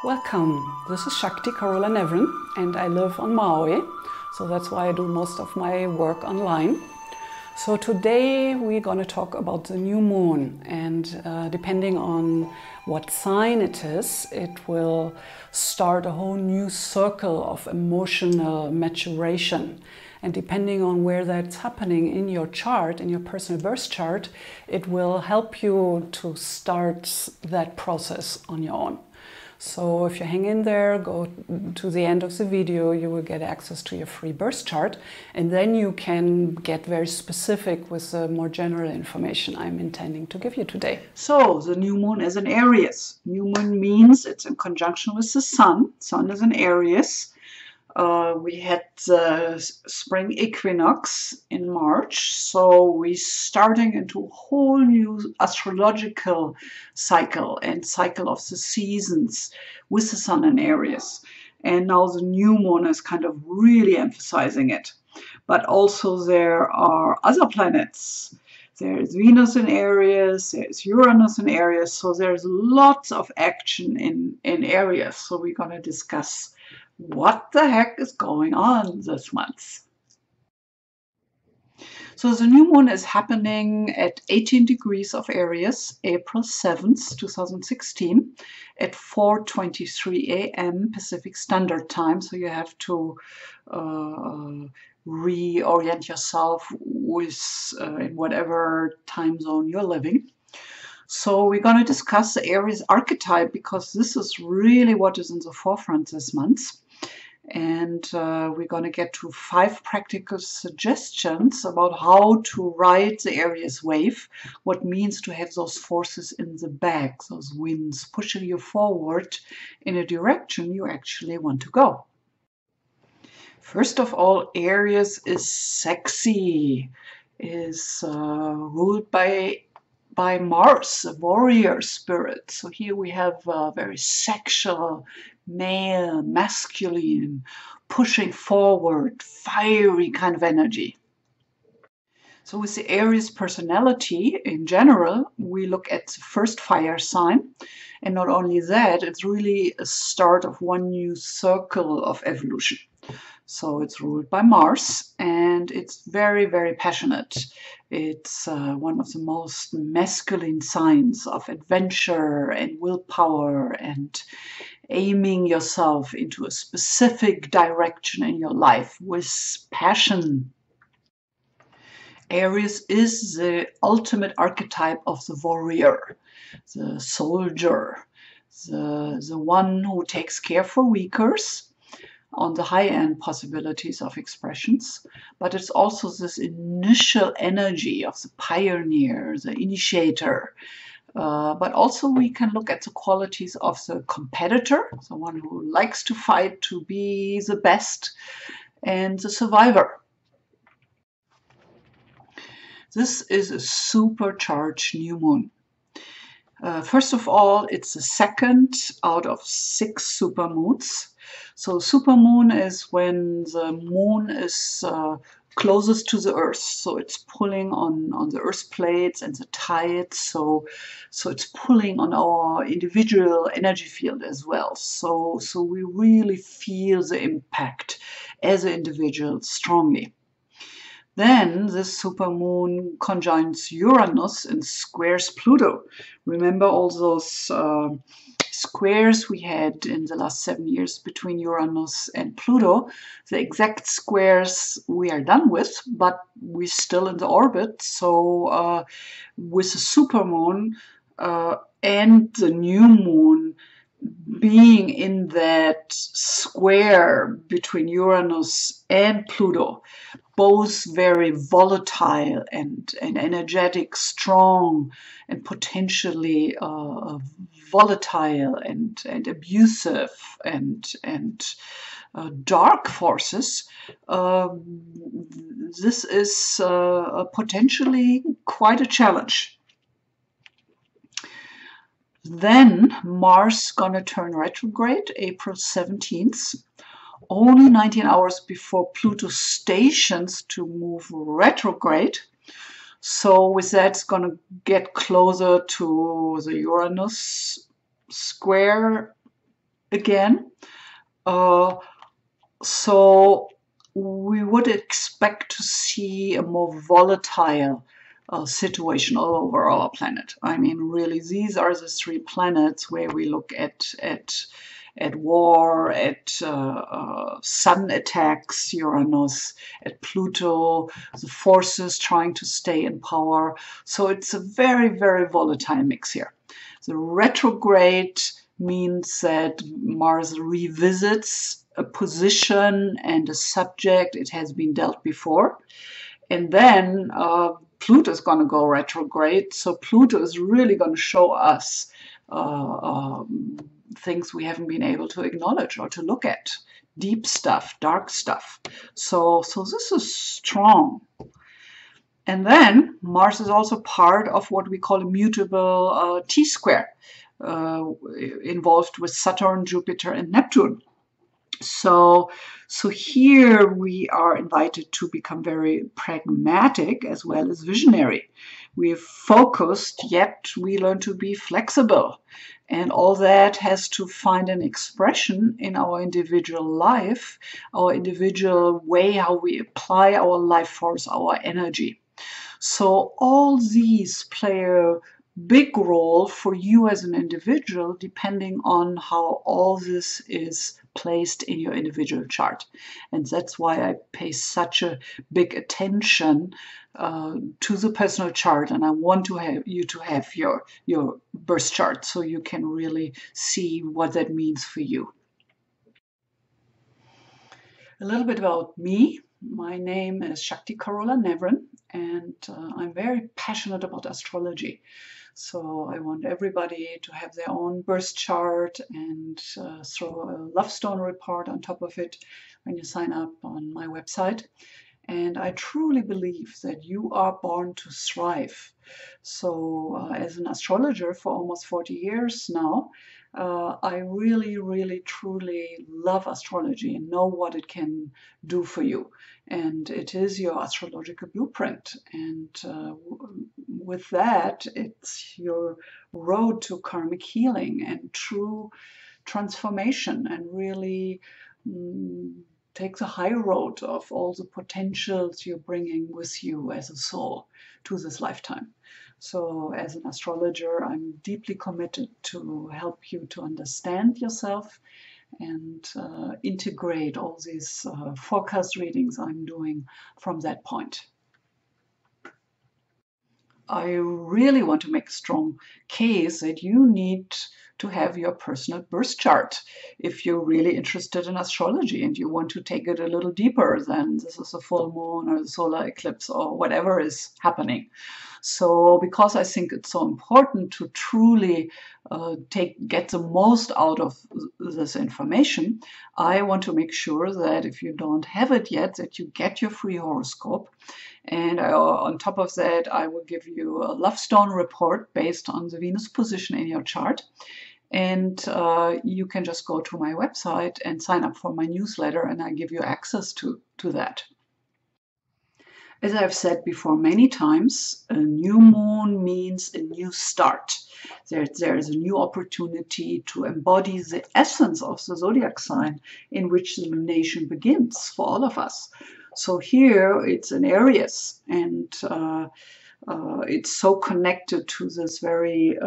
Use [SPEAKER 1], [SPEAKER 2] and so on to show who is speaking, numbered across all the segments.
[SPEAKER 1] Welcome, this is Shakti Carola Nevrin and I live on Maui, so that's why I do most of my work online. So today we're going to talk about the new moon, and depending on what sign it is, it will start a whole new circle of emotional maturation. And depending on where that's happening in your chart, in your personal birth chart, it will help you to start that process on your own. So if you hang in there, go to the end of the video, you will get access to your free birth chart, and then you can get very specific with the more general information I'm intending to give you today. So the new moon is in Aries. New moon means it's in conjunction with the sun. Sun is in Aries. We had the spring equinox in March, so we're starting into a whole new astrological cycle and cycle of the seasons with the sun in Aries. And now the new moon is kind of really emphasizing it. But also there are other planets. There's Venus in Aries, there's Uranus in Aries, so there's lots of action in Aries. So we're going to discuss what the heck is going on this month. So the new moon is happening at 18 degrees of Aries, April 7th, 2016 at 4:23 a.m. Pacific Standard Time. So you have to reorient yourself with in whatever time zone you're living. So we're going to discuss the Aries archetype because this is really what is in the forefront this month. And we're going to get to 5 practical suggestions about how to ride the Aries wave, what it means to have those forces in the back, those winds pushing you forward in a direction you actually want to go. First of all, Aries is sexy, is ruled by Mars, the warrior spirit. So here we have a very sexual, male, masculine, pushing forward, fiery kind of energy. So with the Aries personality in general, we look at the first fire sign. And not only that, it's really a start of one new circle of evolution. So it's ruled by Mars, and it's very, very passionate. It's one of the most masculine signs of adventure and willpower and aiming yourself into a specific direction in your life with passion. Aries is the ultimate archetype of the warrior, the soldier, the one who takes care for weakers, on the high-end possibilities of expressions, but it's also this initial energy of the pioneer, the initiator. But also we can look at the qualities of the competitor, the one who likes to fight to be the best, and the survivor. This is a supercharged new moon. First of all, it's the second out of 6 supermoons. So supermoon is when the moon is closest to the earth, so it's pulling on the earth plates and the tides, so it's pulling on our individual energy field as well. So we really feel the impact as an individual strongly. Then this supermoon conjoins Uranus and squares Pluto. Remember all those squares we had in the last 7 years between Uranus and Pluto? The exact squares we are done with, but we're still in the orbit. So with the supermoon and the new moon being in that square between Uranus and Pluto, both very volatile and energetic, strong, and potentially volatile and abusive and dark forces, this is potentially quite a challenge. Then Mars gonna turn retrograde April 17th, only 19 hours before Pluto stations to move retrograde. So with that, it's gonna get closer to the Uranus square again. So we would expect to see a more volatile situation all over our planet. I mean, really, these are the three planets where we look at war, at sun attacks, Uranus, at Pluto, the forces trying to stay in power. So it's a very, very volatile mix here. The retrograde means that Mars revisits a position and a subject it has been dealt before. And then Pluto is going to go retrograde. So Pluto is really going to show us things we haven't been able to acknowledge or to look at. Deep stuff, dark stuff. So this is strong. And then Mars is also part of what we call a mutable T-square, involved with Saturn, Jupiter, and Neptune. So here we are invited to become very pragmatic as well as visionary. We're focused, yet we learn to be flexible. And all that has to find an expression in our individual life, our individual way how we apply our life force, our energy. So all these play a big role for you as an individual, depending on how all this is placed in your individual chart. And that's why I pay such a big attention to the personal chart. And I want to have you to have your birth chart so you can really see what that means for you. A little bit about me. My name is Shakti Carola Nevrin, and I'm very passionate about astrology. So I want everybody to have their own birth chart and throw a love stone report on top of it when you sign up on my website. And I truly believe that you are born to thrive. So as an astrologer for almost 40 years now, I really, really, truly love astrology and know what it can do for you. And it is your astrological blueprint. And with that, it's your road to karmic healing and true transformation, and really take the high road of all the potentials you're bringing with you as a soul to this lifetime. So as an astrologer, I'm deeply committed to help you to understand yourself and integrate all these forecast readings I'm doing from that point. I really want to make a strong case that you need to have your personal birth chart if you're really interested in astrology and you want to take it a little deeper than this is a full moon or the solar eclipse or whatever is happening. So because I think it's so important to truly get the most out of this information, I want to make sure that if you don't have it yet, that you get your free horoscope. And on top of that, I will give you a love stone report based on the Venus position in your chart. And you can just go to my website and sign up for my newsletter, and I give you access to that. As I've said before many times, a new moon means a new start. There is a new opportunity to embody the essence of the zodiac sign in which the lunation begins for all of us. So here it's an Aries, and it's so connected to this very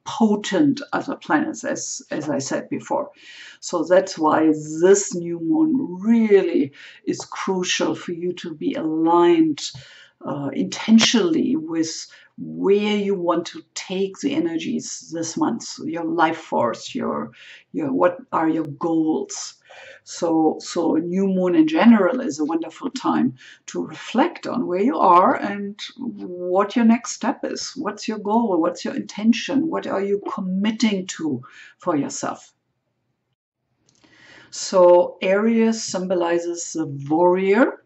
[SPEAKER 1] potent other planets, as I said before. So that's why this new moon really is crucial for you to be aligned intentionally with where you want to take the energies this month, your life force, your what are your goals. So a new moon in general is a wonderful time to reflect on where you are and what your next step is. What's your goal? What's your intention? What are you committing to for yourself? So Aries symbolizes the warrior,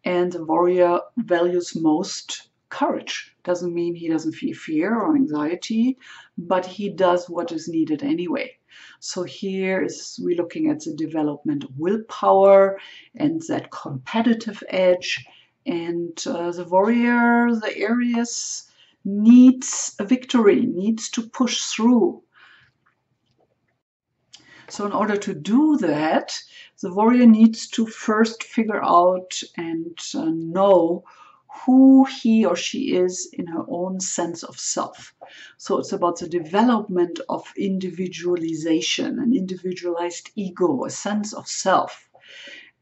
[SPEAKER 1] and the warrior values most courage. Doesn't mean he doesn't feel fear or anxiety, but he does what is needed anyway. So here we're looking at the development of willpower and that competitive edge. And the warrior, the Aries, needs a victory, needs to push through. So in order to do that, the warrior needs to first figure out and know who he or she is in her own sense of self. So it's about the development of individualization, an individualized ego, a sense of self,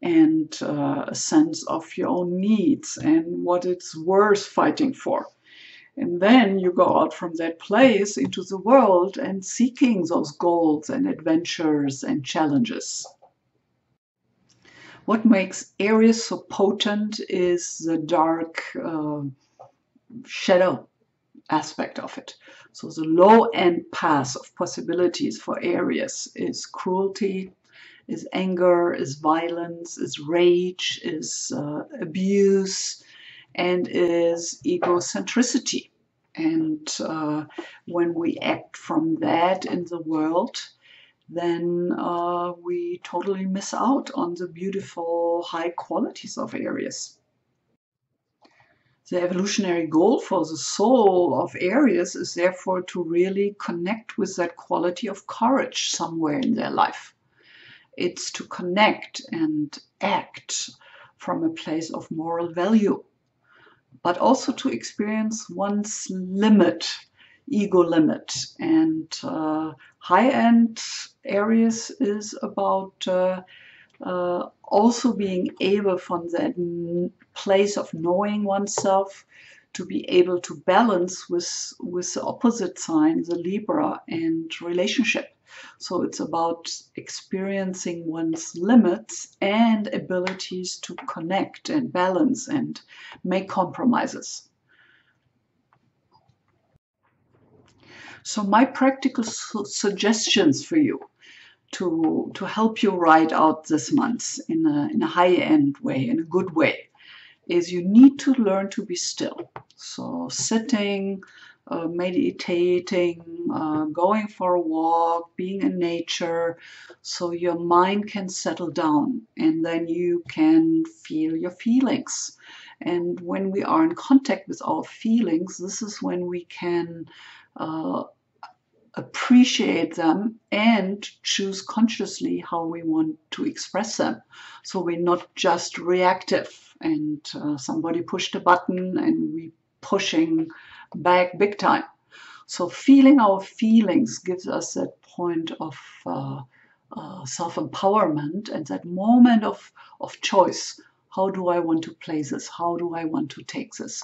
[SPEAKER 1] and a sense of your own needs and what it's worth fighting for. And then you go out from that place into the world and seeking those goals and adventures and challenges. What makes Aries so potent is the dark shadow aspect of it. So the low-end path of possibilities for Aries is cruelty, is anger, is violence, is rage, is abuse, and is egocentricity. And when we act from that in the world, then we totally miss out on the beautiful high qualities of Aries. The evolutionary goal for the soul of Aries is therefore to really connect with that quality of courage somewhere in their life. It's to connect and act from a place of moral value, but also to experience one's limit, ego limit. And high-end Aries is about also being able from that place of knowing oneself to be able to balance with the opposite sign, the Libra, and relationship. So it's about experiencing one's limits and abilities to connect and balance and make compromises. So my practical suggestions for you to help you ride out this month in a high-end way, in a good way, is you need to learn to be still. So sitting, meditating, going for a walk, being in nature, so your mind can settle down and then you can feel your feelings. And when we are in contact with our feelings, this is when we can appreciate them and choose consciously how we want to express them. So we're not just reactive and somebody pushed a button and we pushing back big time. So feeling our feelings gives us that point of self-empowerment and that moment of choice. How do I want to play this? How do I want to take this?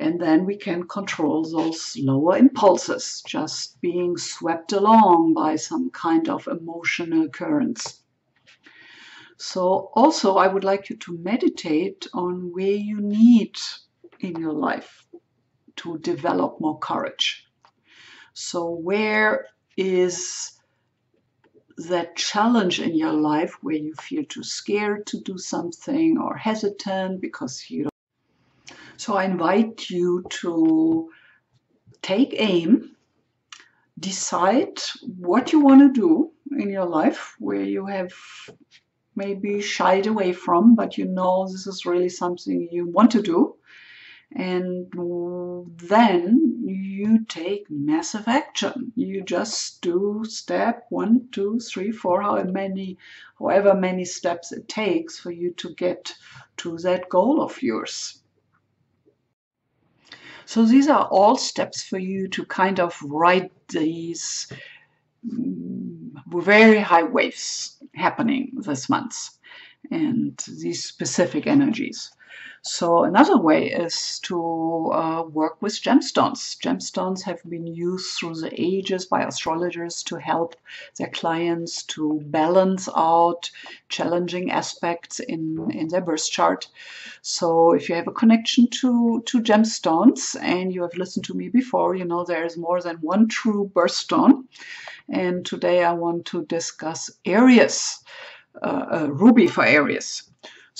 [SPEAKER 1] And then we can control those lower impulses, just being swept along by some kind of emotional currents. So also I would like you to meditate on where you need in your life to develop more courage. So where is that challenge in your life where you feel too scared to do something or hesitant because you don't. So I invite you to take aim, decide what you want to do in your life where you have maybe shied away from, but you know this is really something you want to do. And then you take massive action. You just do step 1, 2, 3, 4, however many steps it takes for you to get to that goal of yours. So these are all steps for you to kind of ride these very high waves happening this month and these specific energies. So another way is to work with gemstones. Gemstones have been used through the ages by astrologers to help their clients to balance out challenging aspects in their birth chart. So if you have a connection to gemstones and you have listened to me before, you know there is more than one true birthstone. And today I want to discuss Aries, ruby for Aries.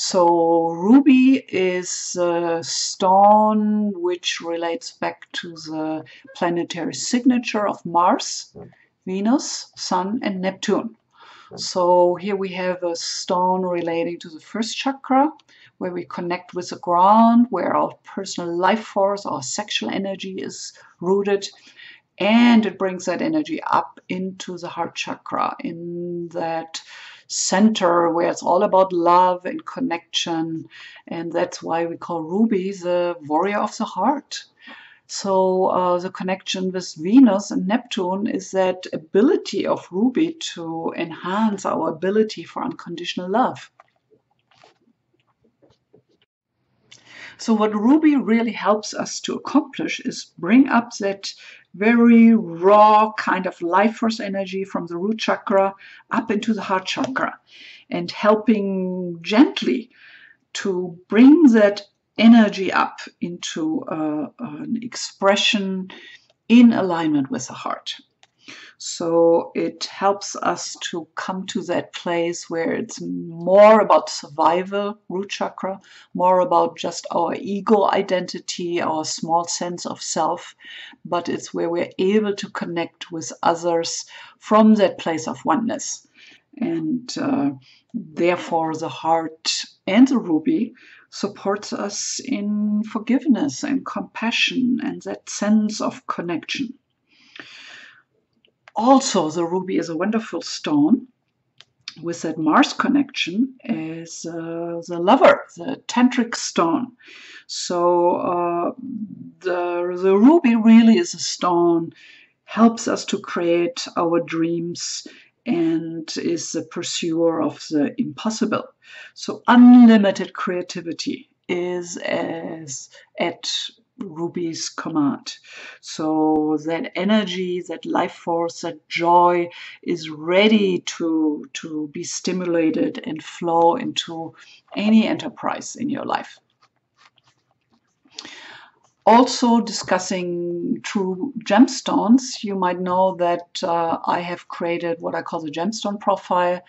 [SPEAKER 1] So ruby is a stone which relates back to the planetary signature of Mars, Venus, Sun, and Neptune. So here we have a stone relating to the first chakra, where we connect with the ground, where our personal life force, our sexual energy is rooted. and it brings that energy up into the heart chakra, in that center where it's all about love and connection. And that's why we call Ruby the warrior of the heart. So the connection with Venus and Neptune is that ability of Ruby to enhance our ability for unconditional love. So what Ruby really helps us to accomplish is bring up that very raw kind of life force energy from the root chakra up into the heart chakra, and helping gently to bring that energy up into an expression in alignment with the heart. So it helps us to come to that place where it's more about survival, root chakra, more about just our ego identity, our small sense of self, but it's where we're able to connect with others from that place of oneness. And therefore the heart and the ruby supports us in forgiveness and compassion and that sense of connection. Also, the ruby is a wonderful stone with that Mars connection as the lover, the tantric stone. So the ruby really is a stone, helps us to create our dreams, and is the pursuer of the impossible. So unlimited creativity is at Ruby's command. So that energy, that life force, that joy is ready to be stimulated and flow into any enterprise in your life. Also discussing true gemstones, you might know that I have created what I call the gemstone profile.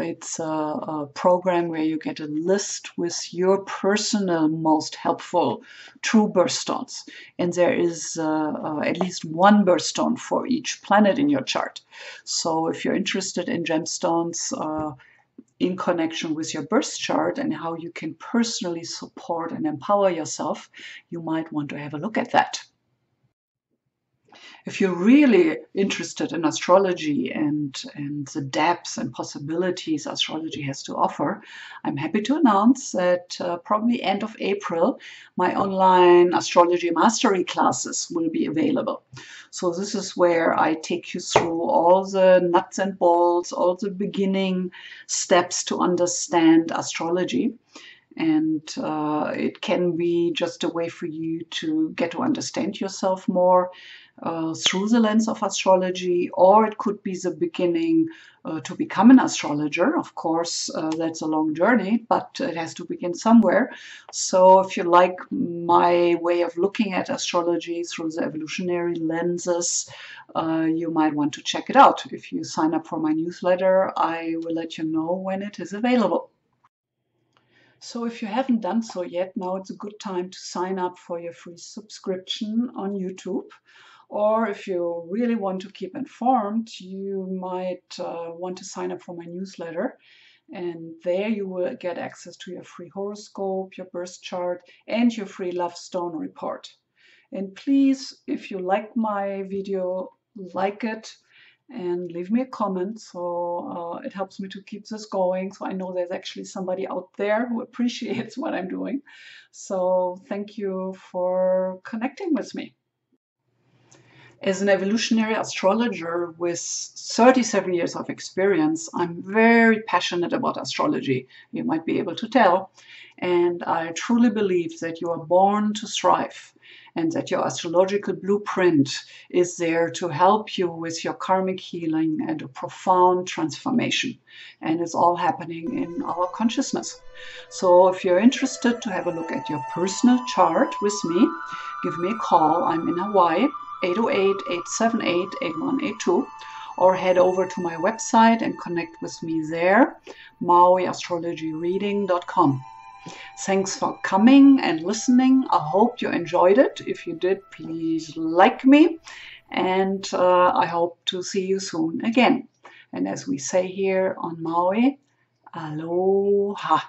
[SPEAKER 1] It's a program where you get a list with your personal most helpful true birthstones. And there is at least one birthstone for each planet in your chart. So if you're interested in gemstones, in connection with your birth chart and how you can personally support and empower yourself, you might want to have a look at that. If you're really interested in astrology and the depths and possibilities astrology has to offer, I'm happy to announce that probably end of April, my online astrology mastery classes will be available. So this is where I take you through all the nuts and bolts, all the beginning steps to understand astrology. And it can be just a way for you to get to understand yourself more through the lens of astrology, or it could be the beginning to become an astrologer. Of course, that's a long journey, but it has to begin somewhere. So if you like my way of looking at astrology through the evolutionary lenses, you might want to check it out. If you sign up for my newsletter, I will let you know when it is available. So if you haven't done so yet, now it's a good time to sign up for your free subscription on YouTube. Or if you really want to keep informed, you might want to sign up for my newsletter. And there you will get access to your free horoscope, your birth chart, and your free love stone report. And please, if you like my video, like it and leave me a comment, so it helps me to keep this going, so I know there's actually somebody out there who appreciates what I'm doing. So thank you for connecting with me. As an evolutionary astrologer with 37 years of experience, I'm very passionate about astrology, you might be able to tell, and I truly believe that you are born to thrive and that your astrological blueprint is there to help you with your karmic healing and a profound transformation. And it's all happening in our consciousness. So if you're interested to have a look at your personal chart with me, give me a call. I'm in Hawaii, 808-878-8182, or head over to my website and connect with me there, mauiastrologyreading.com. Thanks for coming and listening. I hope you enjoyed it. If you did, please like me, and I hope to see you soon again. And as we say here on Maui, aloha.